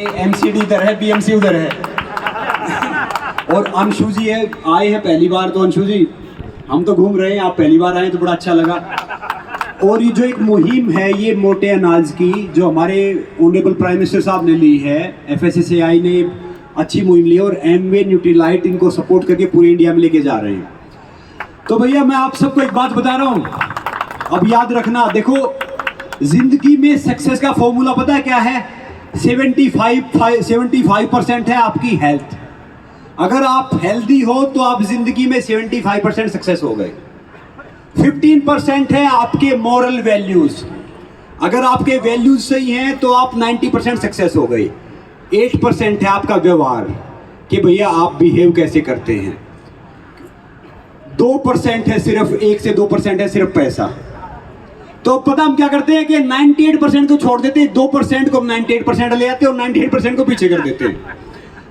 MCD इधर है, BMC उधर है। और अंशु जी है, आए हैं पहली बार। तो अंशु जी, हम तो घूम रहे हैं, आप पहली बार आए तो बड़ा अच्छा लगा। और ये जो एक मुहिम है ये मोटे अनाज की, जो हमारे ऑनरेबल प्राइम मिनिस्टर साहब ने ली है, FSSAI ने अच्छी मुहिम ली है और एमवे न्यूट्रीलाइट इनको सपोर्ट करके पूरे इंडिया में लेके जा रहे हैं। तो भैया मैं आप सबको एक बात बता रहा हूँ, अब याद रखना। देखो, जिंदगी में सक्सेस का फॉर्मूला पता है क्या है? 75% है आपकी हेल्थ। अगर आप हेल्दी हो तो आप जिंदगी में 75% सक्सेस हो गए। 15% है आपके मॉरल वैल्यूज। अगर आपके वैल्यूज सही हैं तो आप 90% सक्सेस हो गए। 8% है आपका व्यवहार, कि भैया आप बिहेव कैसे करते हैं। 2% है सिर्फ, 1 से 2% है सिर्फ पैसा। तो पता हम क्या करते हैं कि 98% को छोड़ देते हैं, 2% को 98% ले आते हैं और 98% को पीछे कर देते हैं।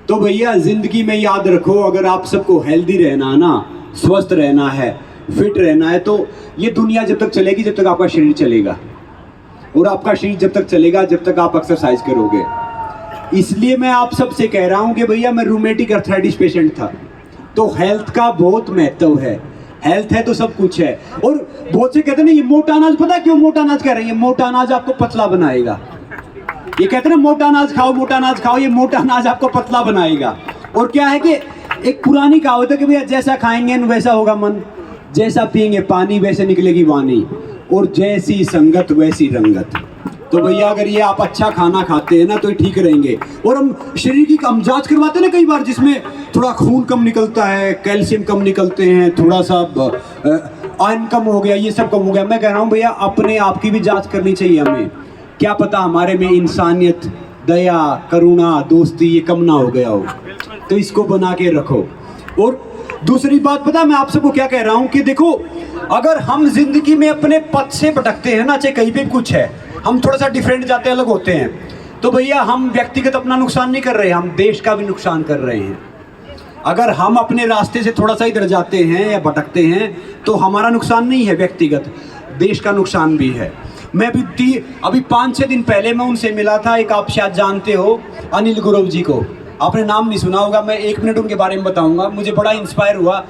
तो भैया जिंदगी में याद रखो, अगर आप सबको हेल्दी रहना है ना, स्वस्थ रहना है, फिट रहना है, तो ये दुनिया जब तक चलेगी जब तक आपका शरीर चलेगा। और आपका शरीर जब तक चलेगा जब तक आप एक्सरसाइज करोगे। इसलिए मैं आप सबसे कह रहा हूं कि भैया मैं रूमेटिक अर्थराइटिस पेशेंट था, तो हेल्थ का बहुत महत्व है। हेल्थ है तो सब कुछ है। और बहुत से कहते हैं ना ये मोटा अनाज, पता है क्यों मोटा अनाज कह रहे हैं? ये मोटा अनाज आपको पतला बनाएगा। ये कहते हैं ना मोटा अनाज खाओ, मोटा अनाज खाओ, ये मोटा अनाज आपको पतला बनाएगा। और क्या है कि एक पुरानी कहावत है कि भैया जैसा खाएंगे वैसा होगा मन, जैसा पिएंगे पानी वैसे निकलेगी वाणी, और जैसी संगत वैसी रंगत। तो भैया अगर ये आप अच्छा खाना खाते हैं ना तो ये ठीक रहेंगे। और हम शरीर की हम जांच करवाते हैं ना कई बार, जिसमें थोड़ा खून कम निकलता है, कैल्शियम कम निकलते हैं, थोड़ा सा आयरन कम हो गया, ये सब कम हो गया। मैं कह रहा हूँ भैया अपने आप की भी जांच करनी चाहिए हमें। क्या पता हमारे में इंसानियत, दया, करुणा, दोस्ती ये कम ना हो गया हो, तो इसको बना के रखो। और दूसरी बात पता मैं आप सबको क्या कह रहा हूं कि देखो, अगर हम जिंदगी में अपने पथ से भटकते हैं ना, चाहे कहीं पे कुछ है, हम थोड़ा सा डिफरेंट जाते हैं, अलग होते हैं, तो भैया हम व्यक्तिगत अपना नुकसान नहीं कर रहे, हम देश का भी नुकसान कर रहे हैं। अगर हम अपने रास्ते से थोड़ा सा इधर जाते हैं या भटकते हैं तो हमारा नुकसान नहीं है व्यक्तिगत, देश का नुकसान भी है। मैं भी अभी 5-6 दिन पहले मैं उनसे मिला था, एक आप शायद जानते हो अनिल गुरव जी को, आपने नाम नहीं सुना होगा, मैं 1 मिनट उनके बारे में बताऊंगा। मुझे बड़ा इंस्पायर हुआ।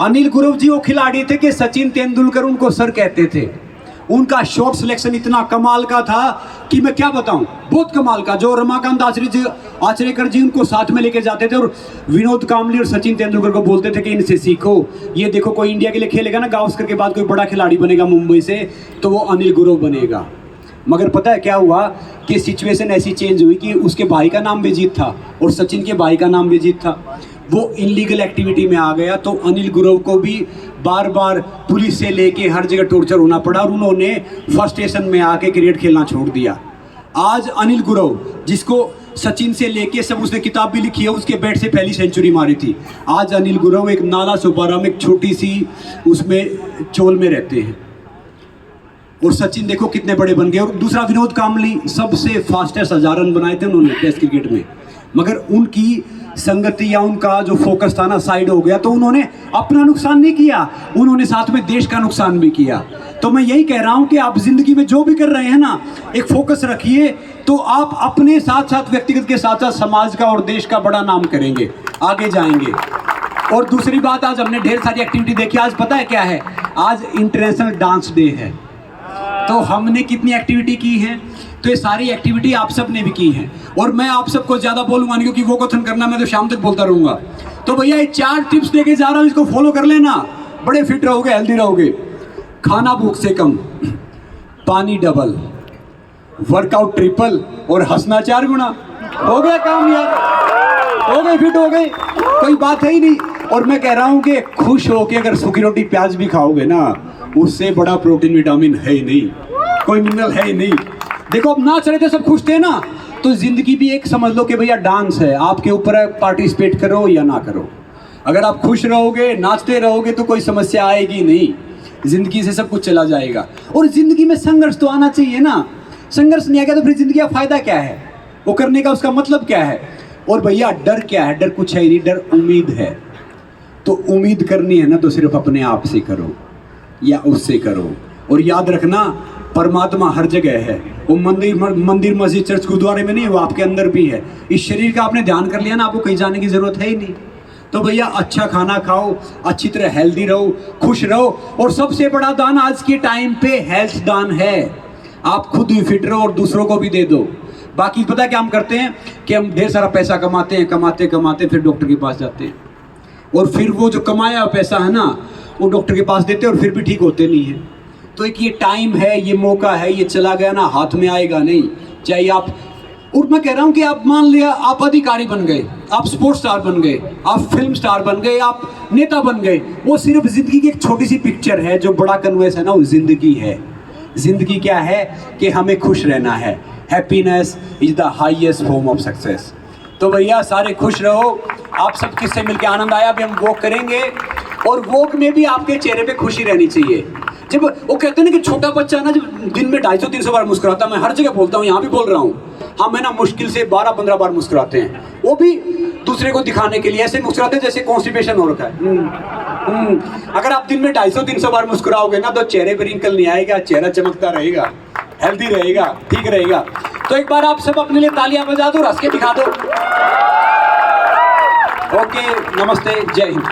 अनिल गुरव जी वो खिलाड़ी थे कि सचिन तेंदुलकर उनको सर कहते थे। उनका शॉट सिलेक्शन इतना कमाल का था कि मैं क्या बताऊं, बहुत कमाल का। जो रमाकांत आचरेकर जी उनको साथ में लेके जाते थे और विनोद कांबली और सचिन तेंदुलकर को बोलते थे कि इनसे सीखो, ये देखो कोई इंडिया के लिए खेलेगा ना, गावस्कर के बाद कोई बड़ा खिलाड़ी बनेगा मुंबई से, तो वो अनिल गुरव बनेगा। मगर पता है क्या हुआ कि सिचुएशन ऐसी चेंज हुई कि उसके भाई का नाम विजीत था और सचिन के भाई का नाम विजीत था। वो इनलीगल एक्टिविटी में आ गया, तो अनिल गुरव को भी बार बार पुलिस से लेके हर जगह टॉर्चर होना पड़ा और उन्होंने फर्स्ट स्टेशन में आके क्रिकेट खेलना छोड़ दिया। आज अनिल गुरव, जिसको सचिन से लेके सब उसने किताब भी लिखी है, उसके बैट से पहली सेंचुरी मारी थी, आज अनिल गुरव एक नाला सोपारा में एक छोटी सी उसमें चोल में रहते हैं। और सचिन देखो कितने बड़े बन गए। और दूसरा विनोद कांबली, सबसे फास्टेस्ट 1000 रन बनाए थे उन्होंने टेस्ट क्रिकेट में, मगर उनकी संगति या उनका जो फोकस था ना साइड हो गया, तो उन्होंने अपना नुकसान नहीं किया, उन्होंने साथ में देश का नुकसान भी किया। तो मैं यही कह रहा हूं कि आप जिंदगी में जो भी कर रहे हैं ना, एक फोकस रखिए, तो आप अपने साथ साथ व्यक्तिगत के साथ साथ समाज का और देश का बड़ा नाम करेंगे, आगे जाएंगे। और दूसरी बात, आज हमने ढेर सारी एक्टिविटी देखी। आज पता है क्या है? आज इंटरनेशनल डांस डे है, तो हमने कितनी एक्टिविटी की है, तो ये सारी एक्टिविटी आप सब ने भी की है। और मैं आप सबको ज़्यादा बोलूँगा नहीं, क्योंकि वो कथन करना मैं तो शाम तक बोलता रहूँगा। तो भैया ये 4 टिप्स देके जा रहा हूँ, इसको फॉलो कर लेना, बड़े फिट रहोगे, हेल्दी रहोगे। खाना भूख से कम, पानी डबल, वर्कआउट ट्रिपल और हंसना 4 गुना। हो गया काम यार, हो गए, फिट हो गए, कोई बात है ही नहीं। और मैं कह रहा हूँ कि खुश हो के अगर सूखी रोटी प्याज भी खाओगे ना, उससे बड़ा प्रोटीन विटामिन है ही नहीं, कोई मिनरल है ही नहीं। देखो अब नाच रहे थे, सब खुश थे ना, तो जिंदगी भी एक समझ लो कि भैया डांस है, आपके ऊपर है, पार्टिसिपेट करो या ना करो। अगर आप खुश रहोगे, नाचते रहोगे, तो कोई समस्या आएगी नहीं, जिंदगी से सब कुछ चला जाएगा। और जिंदगी में संघर्ष तो आना चाहिए ना, संघर्ष नहीं आएगा तो फिर जिंदगी का फायदा क्या है, वो करने का उसका मतलब क्या है। और भैया डर क्या है? डर कुछ है ही नहीं, डर उम्मीद है। तो उम्मीद करनी है ना तो सिर्फ अपने आप से करो या उससे करो। और याद रखना, परमात्मा हर जगह है। वो मंदिर मस्जिद चर्च गुरुद्वारे में नहीं, वो आपके अंदर भी है। इस शरीर का आपने ध्यान कर लिया ना, आपको कहीं जाने की जरूरत है ही नहीं। तो भैया अच्छा खाना खाओ, अच्छी तरह हेल्दी रहो, खुश रहो। और सबसे बड़ा दान आज के टाइम पे हेल्थ दान है। आप खुद भी फिट रहो और दूसरों को भी दे दो। बाकी पता क्या हम करते हैं कि हम ढेर सारा पैसा कमाते हैं, कमाते कमाते फिर डॉक्टर के पास जाते हैं, और फिर वो जो कमाया पैसा है ना वो डॉक्टर के पास देते हैं और फिर भी ठीक होते नहीं है। तो एक ये टाइम है, ये मौका है, ये चला गया ना हाथ में आएगा नहीं। चाहे आप, और मैं कह रहा हूँ कि आप मान लिया आप अधिकारी बन गए, आप स्पोर्ट्स स्टार बन गए, आप फिल्म स्टार बन गए, आप नेता बन गए, वो सिर्फ जिंदगी की एक छोटी सी पिक्चर है। जो बड़ा कन्वेंस है ना वो जिंदगी है। जिंदगी क्या है कि हमें खुश रहना है। Happiness is the highest form of success. तो भैया सारे खुश रहो। आप सब किससे मिलकर आनंद आया। अभी हम वॉक करेंगे और वॉक में भी आपके चेहरे पे खुशी रहनी चाहिए। जब वो कहते हैं ना कि छोटा बच्चा ना जब दिन में 250-300 बार मुस्कुराता, मैं हर जगह बोलता हूँ, यहाँ भी बोल रहा हूँ, हम है ना मुश्किल से 12-15 बार मुस्कुराते हैं, वो भी दूसरे को दिखाने के लिए। ऐसे मुस्कुराते हैं जैसे कॉन्स्टिपेशन हो रखा है। अगर आप दिन में 250-300 बार मुस्कुराओगे ना तो चेहरे पर रिंकल नहीं आएगा, चेहरा चमकता रहेगा, हेल्दी रहेगा, ठीक रहेगा। तो एक बार आप सब अपने लिए तालियां बजा दो, हंस के दिखा दो। ओके, नमस्ते, जय हिंद।